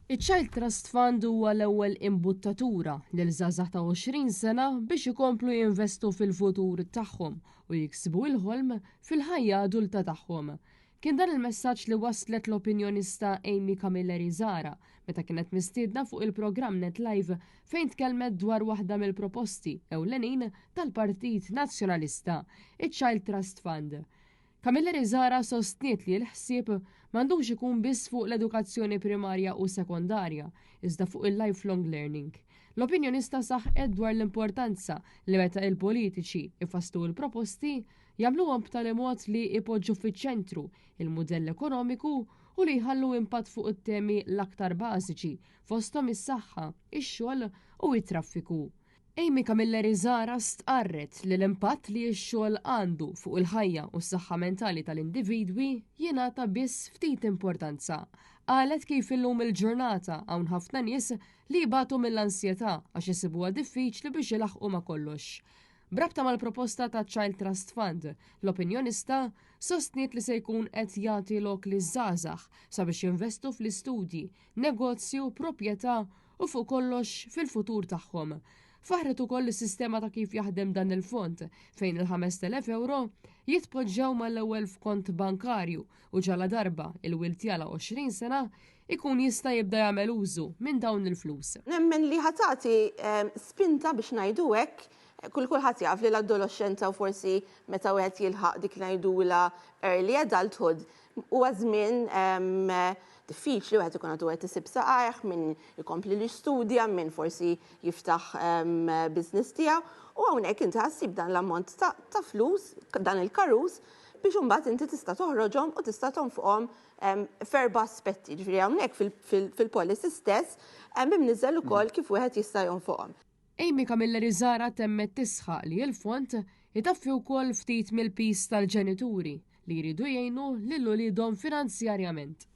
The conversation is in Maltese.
Iċ-Child Trust Fund huwa l-ewwel imbuttatura lil żgħażagħ ta' 20 sena biex ikomplu jinvestu fil-futur tagħhom u jiksbu l-ħolm fil-ħajja adulta tagħhom. Kien dan il-messaġġ li waslet l-opinjonista Amy Camilleri Zara meta kienet mistiedna fuq il-programm Net Live fejn tkellmet dwar waħda mill-proposti ewlenin tal-Partit Nazzjonalista, iċ-Child Trust Fund. Camilleri Zara sostniet li l-ħsieb m'għandux ikun biss fuq l-edukazzjoni primarja u sekondarja, iżda fuq il-lifelong learning. L-opinjonista saħqet dwar l-importanza li meta il-politiċi ifasslu l-proposti jagħmluhom b'tali mod li ipoġġu fiċ-ċentru il-mudell ekonomiku u li jħallu impatt fuq it-temi l-aktar bażiċi fosthom is-saħħa, ix-xogħol u it-traffiku. Amy Camilleri Zara stqarret li l-impatt li x-xogħol għandu fuq il-ħajja u s-saħħa mentali tal-individwi jingħata biss ftit importanza. Qalet kif illum il-ġurnata hawn ħafna nies li jbatu mill-ansjetà għax isibuha diffiċli biex ilaħqu ma' kollox. Brabta mal-proposta ta' Child Trust Fund, l-opinjonista sostniet li se jkun qed jagħti lok liż-żgħażagħ sabiex jinvestu fl-istudji, negozju, proprjetà u fuq kollox fil-futur tagħhom. Faħret ukoll is-sistema ta' kif jaħdem dan il-fond fejn il-5,000 euro jitpoġġew mal-ewwel f'kont bankarju u ġala darba il-wild jala 20 sena ikun jista' jibda jagħmel użu minn dawn il-flus. Nemmen li ħatati spinta biex ngħidu hekk, kulħadd jaf li l-adolescenza u forsi meta wieħed jilħaq dik ngħidula early adulthood huwa żmien diffiċli wieħed ikun għadu qed isib saqajh minn ikompli l-istudja, minn forsi jiftaħ business tiegħu u hawnhekk inti ħassib dan l-ammont ta' flus, dan il-karus biex imbagħad inti tista' toħroġhom u tista' tonfoqhom f'erba' aspetti. Ġifieri hawnhekk fil-policy stess hemm imniżżel ukoll kif wieħed jista' jonfoqhom. Amy Camilleri Zara temmet tisħaq li l-fond itaffi wkoll ftit mill-pis tal-ġenituri li jridu jgħinu lil uliedhom finanzjarjament.